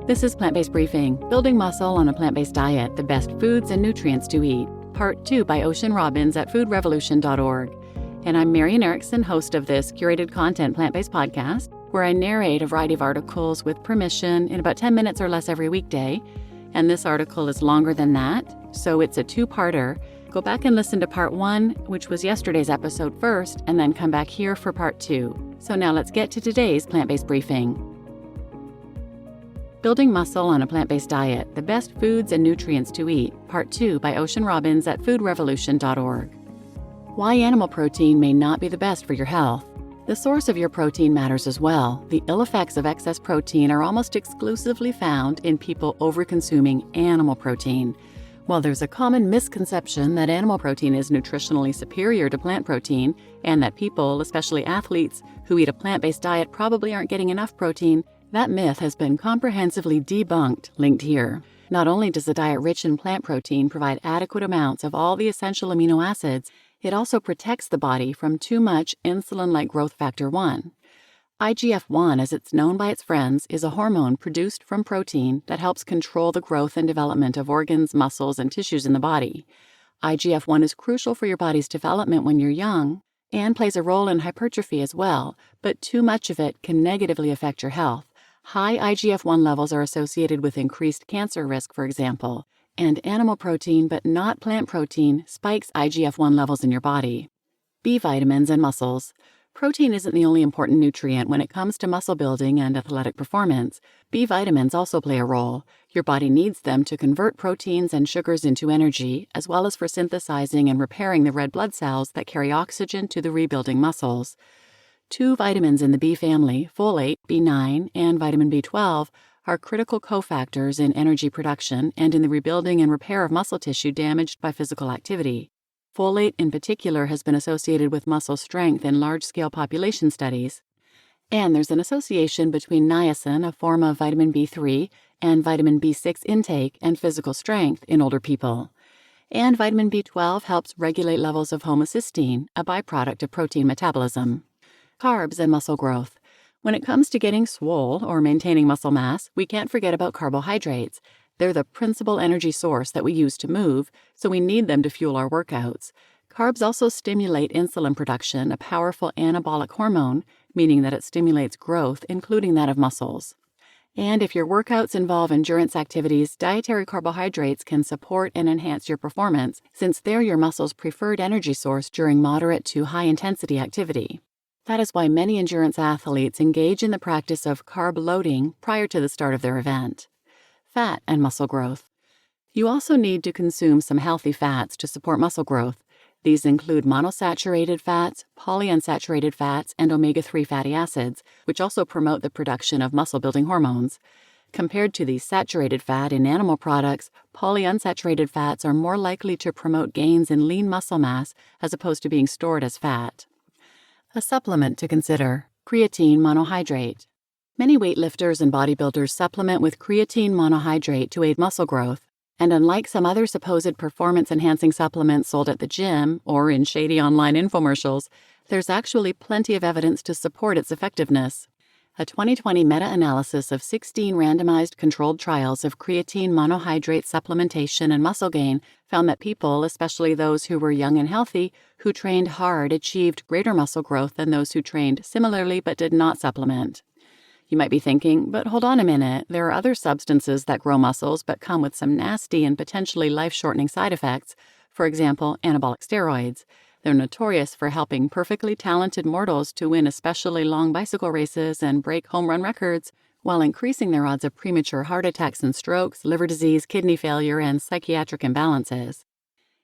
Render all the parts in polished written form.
This is Plant-Based Briefing, Building Muscle on a Plant-Based Diet, the Best Foods and Nutrients to Eat, Part 2 by Ocean Robbins at foodrevolution.org. And I'm Marian Erickson, host of this curated content plant-based podcast, where I narrate a variety of articles with permission in about 10 minutes or less every weekday. And this article is longer than that, so it's a two-parter. Go back and listen to Part 1, which was yesterday's episode first, and then come back here for Part 2. So now let's get to today's plant-based briefing. Building Muscle on a Plant-Based Diet, the Best Foods and Nutrients to Eat, Part 2 by Ocean Robbins at foodrevolution.org. Why animal protein may not be the best for your health. The source of your protein matters as well. The ill effects of excess protein are almost exclusively found in people over-consuming animal protein. While there's a common misconception that animal protein is nutritionally superior to plant protein, and that people, especially athletes, who eat a plant-based diet probably aren't getting enough protein, that myth has been comprehensively debunked, linked here. Not only does a diet rich in plant protein provide adequate amounts of all the essential amino acids, it also protects the body from too much insulin-like growth factor 1. IGF-1, as it's known by its friends, is a hormone produced from protein that helps control the growth and development of organs, muscles, and tissues in the body. IGF-1 is crucial for your body's development when you're young and plays a role in hypertrophy as well, but too much of it can negatively affect your health. High IGF-1 levels are associated with increased cancer risk, for example, and animal protein, but not plant protein, spikes IGF-1 levels in your body. B vitamins and muscles. Protein isn't the only important nutrient when it comes to muscle building and athletic performance. B vitamins also play a role. Your body needs them to convert proteins and sugars into energy, as well as for synthesizing and repairing the red blood cells that carry oxygen to the rebuilding muscles. 2 vitamins in the B family, folate, B9, and vitamin B12, are critical cofactors in energy production and in the rebuilding and repair of muscle tissue damaged by physical activity. Folate in particular has been associated with muscle strength in large-scale population studies. And there's an association between niacin, a form of vitamin B3, and vitamin B6 intake and physical strength in older people. And vitamin B12 helps regulate levels of homocysteine, a byproduct of protein metabolism. Carbs and muscle growth. When it comes to getting swole or maintaining muscle mass, we can't forget about carbohydrates. They're the principal energy source that we use to move, so we need them to fuel our workouts. Carbs also stimulate insulin production, a powerful anabolic hormone, meaning that it stimulates growth, including that of muscles. And if your workouts involve endurance activities, dietary carbohydrates can support and enhance your performance, since they're your muscle's preferred energy source during moderate to high-intensity activity. That is why many endurance athletes engage in the practice of carb loading prior to the start of their event. Fat and muscle growth. You also need to consume some healthy fats to support muscle growth. These include monosaturated fats, polyunsaturated fats, and omega-3 fatty acids, which also promote the production of muscle-building hormones. Compared to the saturated fat in animal products, polyunsaturated fats are more likely to promote gains in lean muscle mass as opposed to being stored as fat. A supplement to consider: creatine monohydrate. Many weightlifters and bodybuilders supplement with creatine monohydrate to aid muscle growth, and unlike some other supposed performance-enhancing supplements sold at the gym or in shady online infomercials, there's actually plenty of evidence to support its effectiveness. A 2020 meta-analysis of 16 randomized controlled trials of creatine monohydrate supplementation and muscle gain found that people, especially those who were young and healthy, who trained hard, achieved greater muscle growth than those who trained similarly but did not supplement. You might be thinking, but hold on a minute, there are other substances that grow muscles but come with some nasty and potentially life-shortening side effects. For example, anabolic steroids. They're notorious for helping perfectly talented mortals to win especially long bicycle races and break home run records, while increasing their odds of premature heart attacks and strokes, liver disease, kidney failure, and psychiatric imbalances.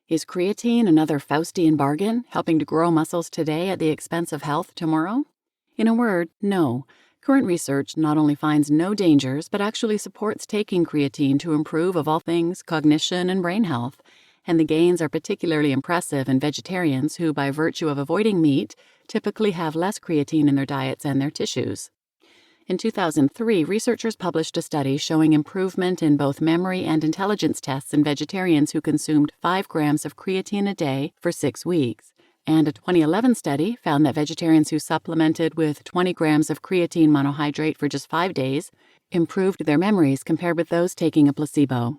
Is creatine another Faustian bargain, helping to grow muscles today at the expense of health tomorrow? In a word, no. Current research not only finds no dangers, but actually supports taking creatine to improve, of all things, cognition and brain health. And the gains are particularly impressive in vegetarians who, by virtue of avoiding meat, typically have less creatine in their diets and their tissues. In 2003, researchers published a study showing improvement in both memory and intelligence tests in vegetarians who consumed 5 grams of creatine a day for 6 weeks. And a 2011 study found that vegetarians who supplemented with 20 grams of creatine monohydrate for just 5 days improved their memories compared with those taking a placebo.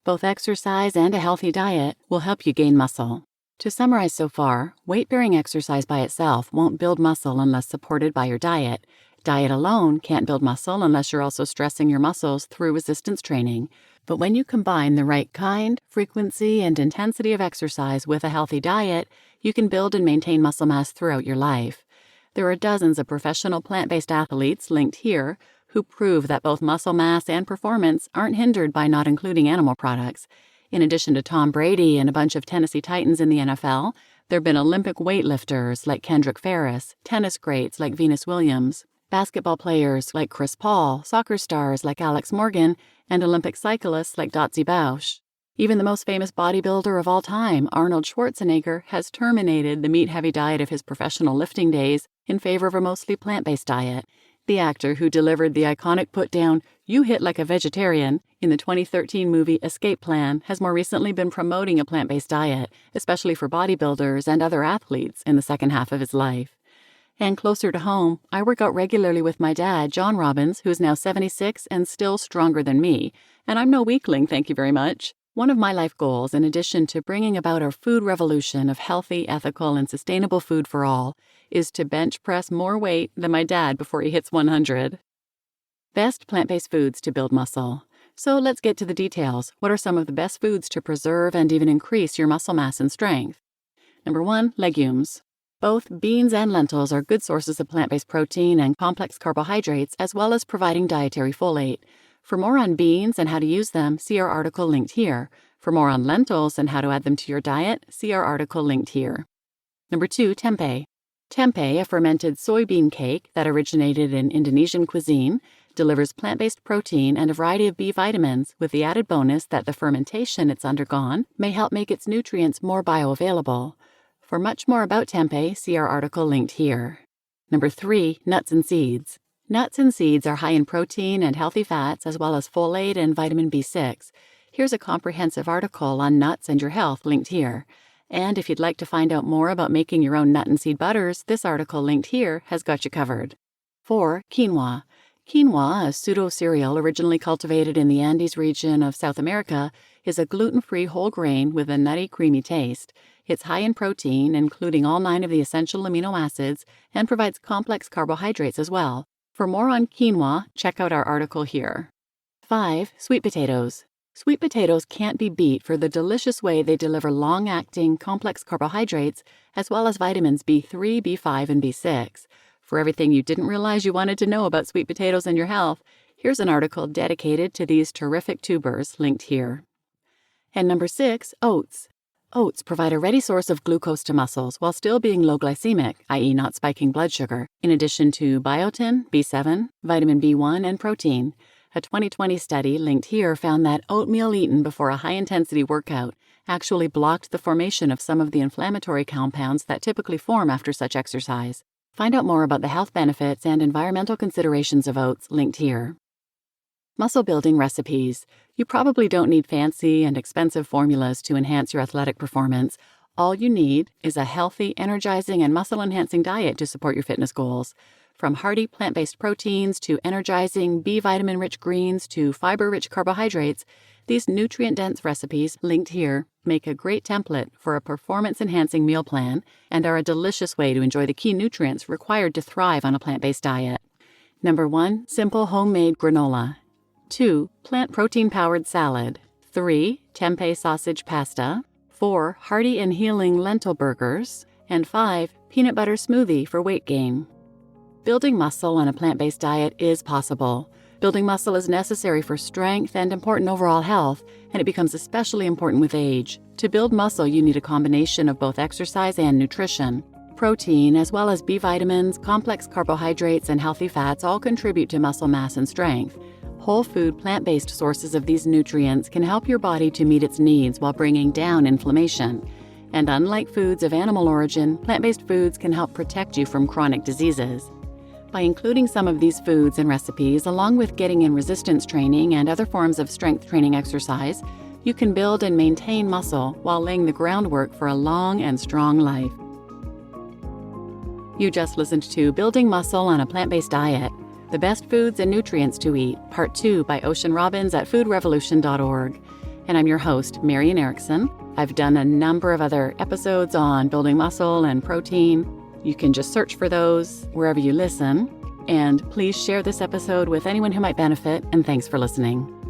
Both exercise and a healthy diet will help you gain muscle. To summarize so far, weight-bearing exercise by itself won't build muscle unless supported by your diet. Diet alone can't build muscle unless you're also stressing your muscles through resistance training. But when you combine the right kind, frequency, and intensity of exercise with a healthy diet, you can build and maintain muscle mass throughout your life. There are dozens of professional plant-based athletes linked here who prove that both muscle mass and performance aren't hindered by not including animal products. In addition to Tom Brady and a bunch of Tennessee Titans in the NFL, there have been Olympic weightlifters like Kendrick Ferris, tennis greats like Venus Williams, basketball players like Chris Paul, soccer stars like Alex Morgan, and Olympic cyclists like Dotsie Bausch. Even the most famous bodybuilder of all time, Arnold Schwarzenegger, has terminated the meat-heavy diet of his professional lifting days in favor of a mostly plant-based diet. The actor who delivered the iconic put-down, "You hit like a vegetarian," in the 2013 movie Escape Plan has more recently been promoting a plant-based diet, especially for bodybuilders and other athletes in the second half of his life. And closer to home, I work out regularly with my dad, John Robbins, who is now 76 and still stronger than me. And I'm no weakling, thank you very much. One of my life goals, in addition to bringing about our food revolution of healthy, ethical, and sustainable food for all, is to bench press more weight than my dad before he hits 100. Best plant-based foods to build muscle. So let's get to the details. What are some of the best foods to preserve and even increase your muscle mass and strength? Number 1, legumes. Both beans and lentils are good sources of plant-based protein and complex carbohydrates, as well as providing dietary folate. For more on beans and how to use them, see our article linked here. For more on lentils and how to add them to your diet, see our article linked here. Number 2, tempeh. Tempeh, a fermented soybean cake that originated in Indonesian cuisine, delivers plant-based protein and a variety of B vitamins, with the added bonus that the fermentation it's undergone may help make its nutrients more bioavailable. For much more about tempeh, see our article linked here. Number 3, nuts and seeds. Nuts and seeds are high in protein and healthy fats, as well as folate and vitamin B6. Here's a comprehensive article on nuts and your health linked here. And if you'd like to find out more about making your own nut and seed butters, this article linked here has got you covered. 4, quinoa. Quinoa, a pseudo-cereal originally cultivated in the Andes region of South America, is a gluten-free whole grain with a nutty, creamy taste. It's high in protein, including all 9 of the essential amino acids, and provides complex carbohydrates as well. For more on quinoa, check out our article here. 5, sweet potatoes. Sweet potatoes can't be beat for the delicious way they deliver long-acting, complex carbohydrates, as well as vitamins B3, B5, and B6. For everything you didn't realize you wanted to know about sweet potatoes and your health, here's an article dedicated to these terrific tubers linked here. And number 6, oats. Oats provide a ready source of glucose to muscles while still being low glycemic, i.e. not spiking blood sugar, in addition to biotin, B7, vitamin B1, and protein. A 2020 study linked here found that oatmeal eaten before a high-intensity workout actually blocked the formation of some of the inflammatory compounds that typically form after such exercise. Find out more about the health benefits and environmental considerations of oats linked here. Muscle-building recipes. You probably don't need fancy and expensive formulas to enhance your athletic performance. All you need is a healthy, energizing, and muscle-enhancing diet to support your fitness goals. From hearty plant-based proteins to energizing B vitamin-rich greens to fiber-rich carbohydrates, these nutrient-dense recipes, linked here, make a great template for a performance-enhancing meal plan and are a delicious way to enjoy the key nutrients required to thrive on a plant-based diet. Number 1, simple homemade granola. 2, plant protein-powered salad. 3, tempeh sausage pasta. 4, hearty and healing lentil burgers. And 5, peanut butter smoothie for weight gain. Building muscle on a plant-based diet is possible. Building muscle is necessary for strength and important overall health, and it becomes especially important with age. To build muscle, you need a combination of both exercise and nutrition. Protein, as well as B vitamins, complex carbohydrates, and healthy fats all contribute to muscle mass and strength. Whole food, plant-based sources of these nutrients can help your body to meet its needs while bringing down inflammation. And unlike foods of animal origin, plant-based foods can help protect you from chronic diseases. By including some of these foods and recipes, along with getting in resistance training and other forms of strength training exercise, you can build and maintain muscle while laying the groundwork for a long and strong life. You just listened to Building Muscle on a Plant-Based Diet. The Best Foods and Nutrients to Eat, Part 2 by Ocean Robbins at foodrevolution.org. And I'm your host, Marian Erickson. I've done a number of other episodes on building muscle and protein. You can just search for those wherever you listen. And please share this episode with anyone who might benefit, and thanks for listening.